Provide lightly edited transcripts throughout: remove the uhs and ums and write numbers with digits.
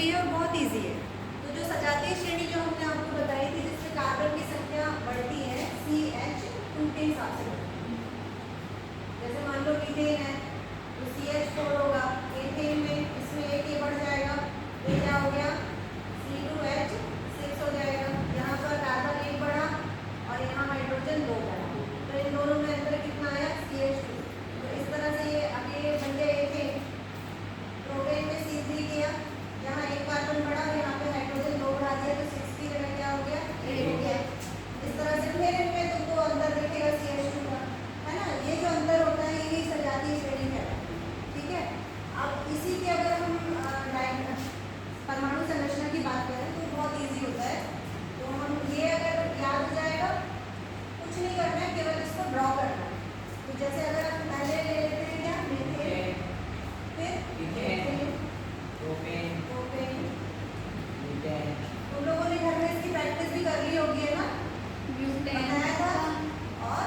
भी है और बहुत ईजी है। तो जो सजातीय श्रेणी जो हमने आपको बताई थी जिसमें कार्बन की संख्या बढ़ती है CH2 के हिसाब से बढ़ती है। जैसे मान लो मीथेन है तो CH4 होगा, एथेन में इसमें एक ये बढ़ जाएगा, ये क्या हो गया C2H6 हो जाएगा। यहाँ पर कार्बन एक बढ़ा और यहाँ हाइड्रोजन दो बढ़ा, तो इन दोनों में अंतर कितना आया CH2। तो इस तरह से ये आगे बन गया एथेन। प्रोपेन में C3 किया, यहाँ एक कार्बन बढ़ा, यहाँ पे हाइड्रोजन दो बढ़ा दिया तो 6 की जगह क्या हो गया 8 हो गया। इस तरह से फिर इनमें तुमको अंतर दिखेगा CH2 का, है ना। ये जो अंतर होता है यही सजातीय श्रेणी कहलाती है, ठीक है। अब इसी के अगर हम परमाणु संरचना की बात करें तो बहुत इजी होता है। तो हम ये अगर याद हो जाएगा, कुछ नहीं करना है, केवल इसको ड्रॉ करना है। तो जैसे अगर हम पहले ले लेते हैं क्या मीथेन, फिर प्रोपेन, तुम लोगों ने घर में इसकी प्रैक्टिस भी कर ली होगी, है ना। बनाया था और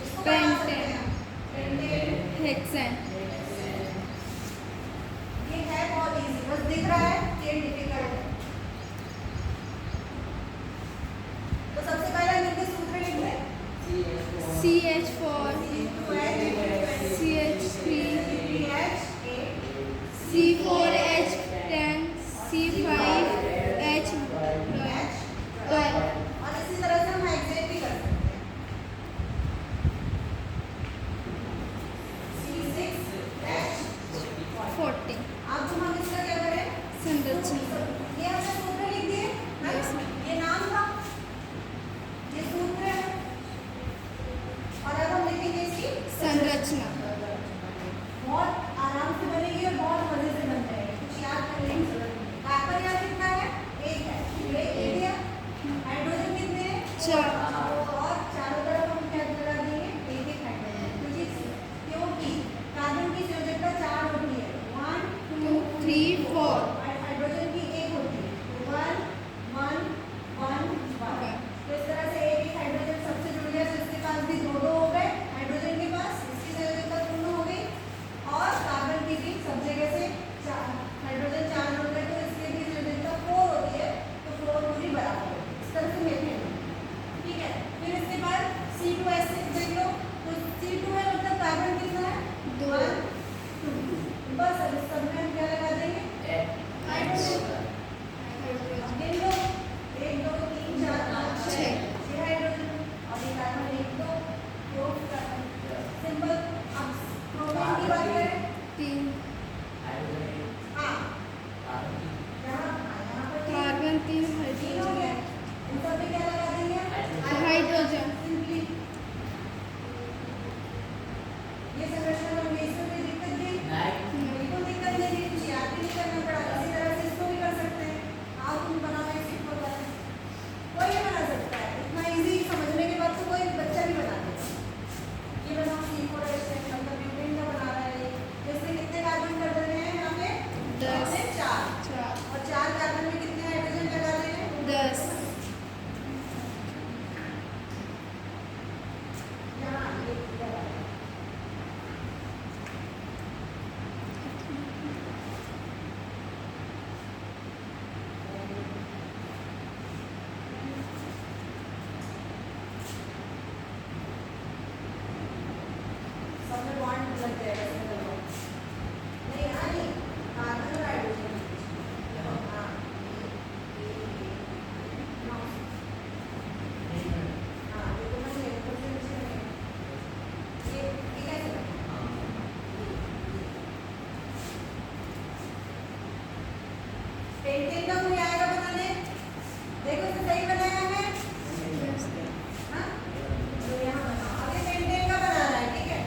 इसको बना सकते हैं पेंटेन, हेक्सेन। ये है बहुत इजी, बस दिख रहा है कि डिफिकल्ट है। तो सबसे पहले इनके सूत्र लिख लें। CH4 CH3 C4H10 C5H12 और इसी तरह से हम हेक्सेन भी कर सकते हैं। C6H40। अब जो हम इसका क्या करें संरचना, ये हमने सूत्र लिख दिए, है ना? ये नाम था, ये सूत्र है, और अब हम लिखेंगे इसकी संरचना। बहुत आराम से बनेगी और बहुत मजे से बन जाएगी, कुछ याद करने की जरूरत नहीं। कार्बन यहाँ कितना है, एक है, ये एक है। हाइड्रोजन कितने हैं, 4। और चारों तरफ हम क्या लगा देंगे, एक एक हाइड्रोजन, क्योंकि कार्बन की संयोजकता 4 होती है, 1 2 3 4। हाइड्रोजन की एक होती है, 1 1 1 1। तो इस तरह से एक एक हाइड्रोजन सबसे जुड़ गया, तो इसके पास भी दो दो हो गए हाइड्रोजन के पास, इसकी संयोजकता पूर्ण हो गई। और कार्बन की भी सब जगह से हाइड्रोजन 4 जुड़ गए, तो इसके भी संयोजकता 4 होती है, तो 4 पूरी बराबर होगी। इस तरह से मीथेन, ठीक है। फिर इसके बाद C2H6 देख लो, तो C2 है मतलब कार्बन कितना है 2। 1 2, बस अब इस सब में हम क्या लगा देंगे हाइड्रोजन। गिन लो 1 2 3 4 5 6 हाइड्रोजन, और ये कार्बन 1 2 2 कार्बन, सिंपल। अब प्रोपेन की बात करें, 3 हाँ यहाँ पर कार्बन 3 तीन हो गया, हाइड्रोजन इन सब में क्या लगा देंगे हाइड्रोजन। सिंपली। ये संरचना बन गई, इसमें कोई दिक्कत दी बिल्कुल दिक्कत नहीं दी, कुछ याद भी नहीं करना पड़ा। इसी तरह से इसको भी कर सकते हैं। आओ तुम बनाओ, एक सीखो, कोई भी बना सकता है, इतना इजी समझने के बाद तो कोई बच्चा भी बना देगा। ये बनाओ C4H10 मतलब ब्यूटेन का बना रहा है, जैसे कितने कार्बन कर दे रहे हैं यहाँ पे 10 4, और 4 कार्बन में कितने हाइड्रोजन लगा दे रहे हैं 10। यहाँ ये लगा रहे हैं। सब में बॉन्ड लग जाएगा, इसमें लगो नहीं, हाँ नहीं, कार्बन और हाइड्रोजन, हाँ हाँ ये तो मैं ये ऊपर से नीचे नहीं, ये कैसे लगा? पेंटेन का कोई आएगा बनाने, देखो इसे सही बनाया है, हाँ तो यहाँ बनाओ। आगे पेंटेन का बना रहा है, ठीक है,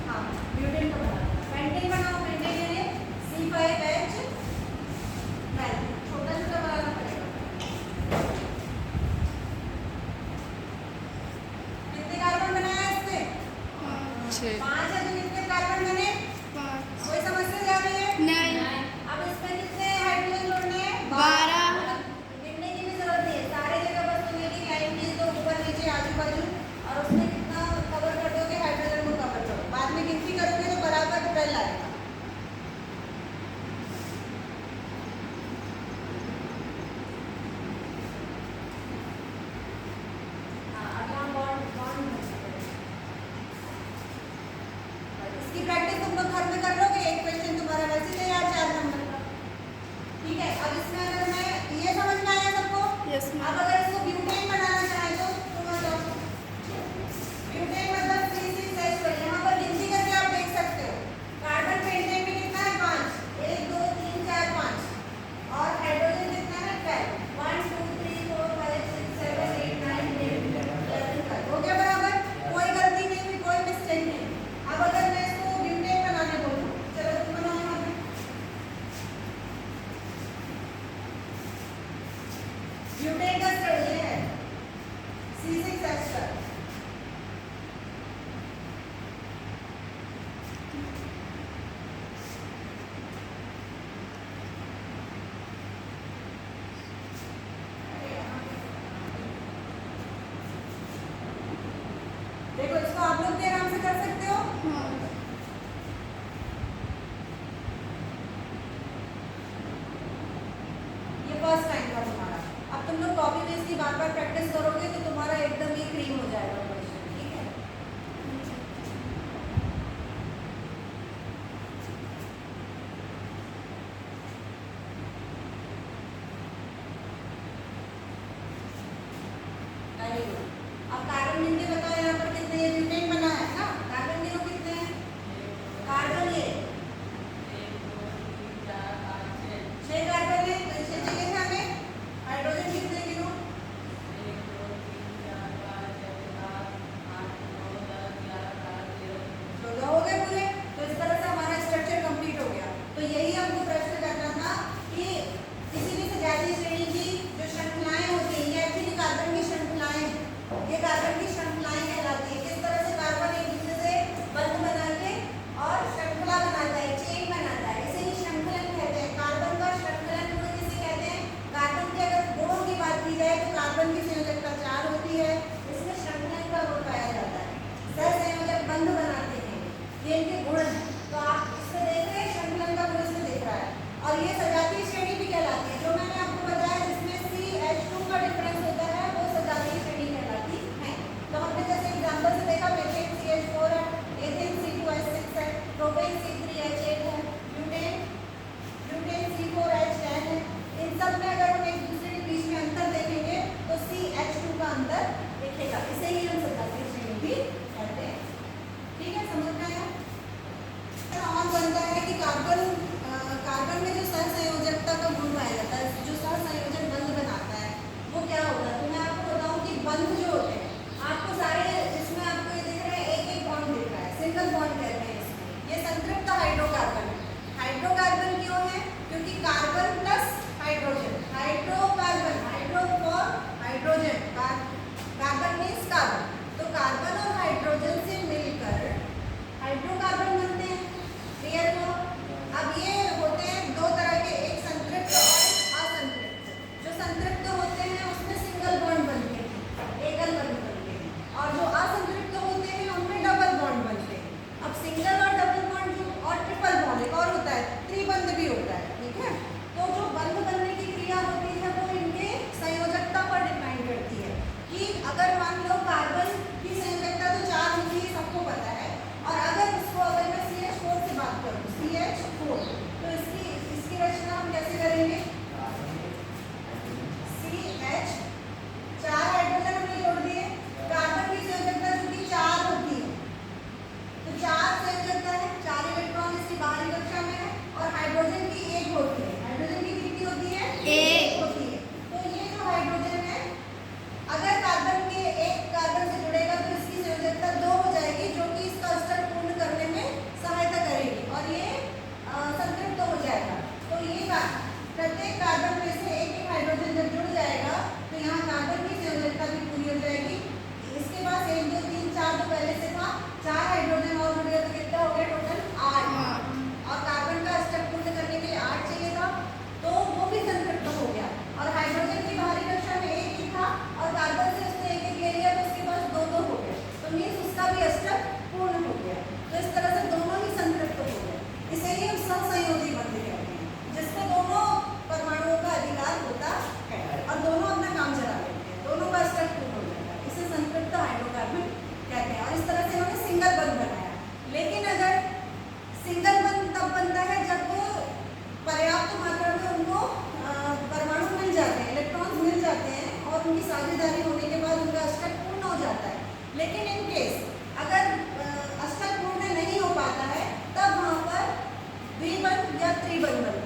हाँ ब्यूटेन का बना, पेंटेन बनाओ। पेंटेन के लिए C5H12 छोटा छोटा बनाना पड़ेगा। कितने कार्बन बनाया इससे 6 5 है, तो कितने कार्बन बने, 5। कोई समस्या जा रही है लोग घर में कर लोगे, एक क्वेश्चन तुम्हारा वैसे तैयार 4 नंबर का। ठीक है, अब इसमें अगर मैं ये समझ में आया सबको? यस अब मैम। अगर इसको ब्यूटेन बनाना चाहे तो तुम बताओ। ब्यूटेन मतलब 3 6 यहाँ पर गिनती करके आप देख सकते हो। कार्बन पेंटेन में कितना है? 5, 1 2 3 4 5, और हाइड्रोजन कितना है? 12, 1 2 3 4 5 6 7 8 9 10 11 12। हो गया बराबर? कोई गलती नहीं हुई, कोई मिस्टेक नहीं। अब अगर मैं इसको ब्यूटेन बनाने बोलूं, चलो तुम बनाओ यहाँ पे। ब्यूटेन का स्ट्रक्चर ये है, C6 एस्टर। देखो इसको आप लोग भी आराम से कर सकते हो। हाँ। ये फर्स्ट टाइम का तुम्हारा। अब तुम लोग कॉपी पेस्ट की बार-बार प्रैक्टिस करोगे तो तुम्हारा एकदम ही क्रीम हो जाएगा क्वेश्चन। ठीक है, वेरी गुड। अब कार्बन गिन के बताओ यहाँ पर कितने? ये ब्यूटेन बना है ना, कार्बन गिनो कितने हैं? कार्बन ये 6 कार्बन है, तो इससे चाहिए था हमें। हाइड्रोजन कितने गिनो? लेकिन इन केस अगर अष्टक पूर्ण नहीं हो पाता है तब वहाँ पर द्विबंध या त्रिबंध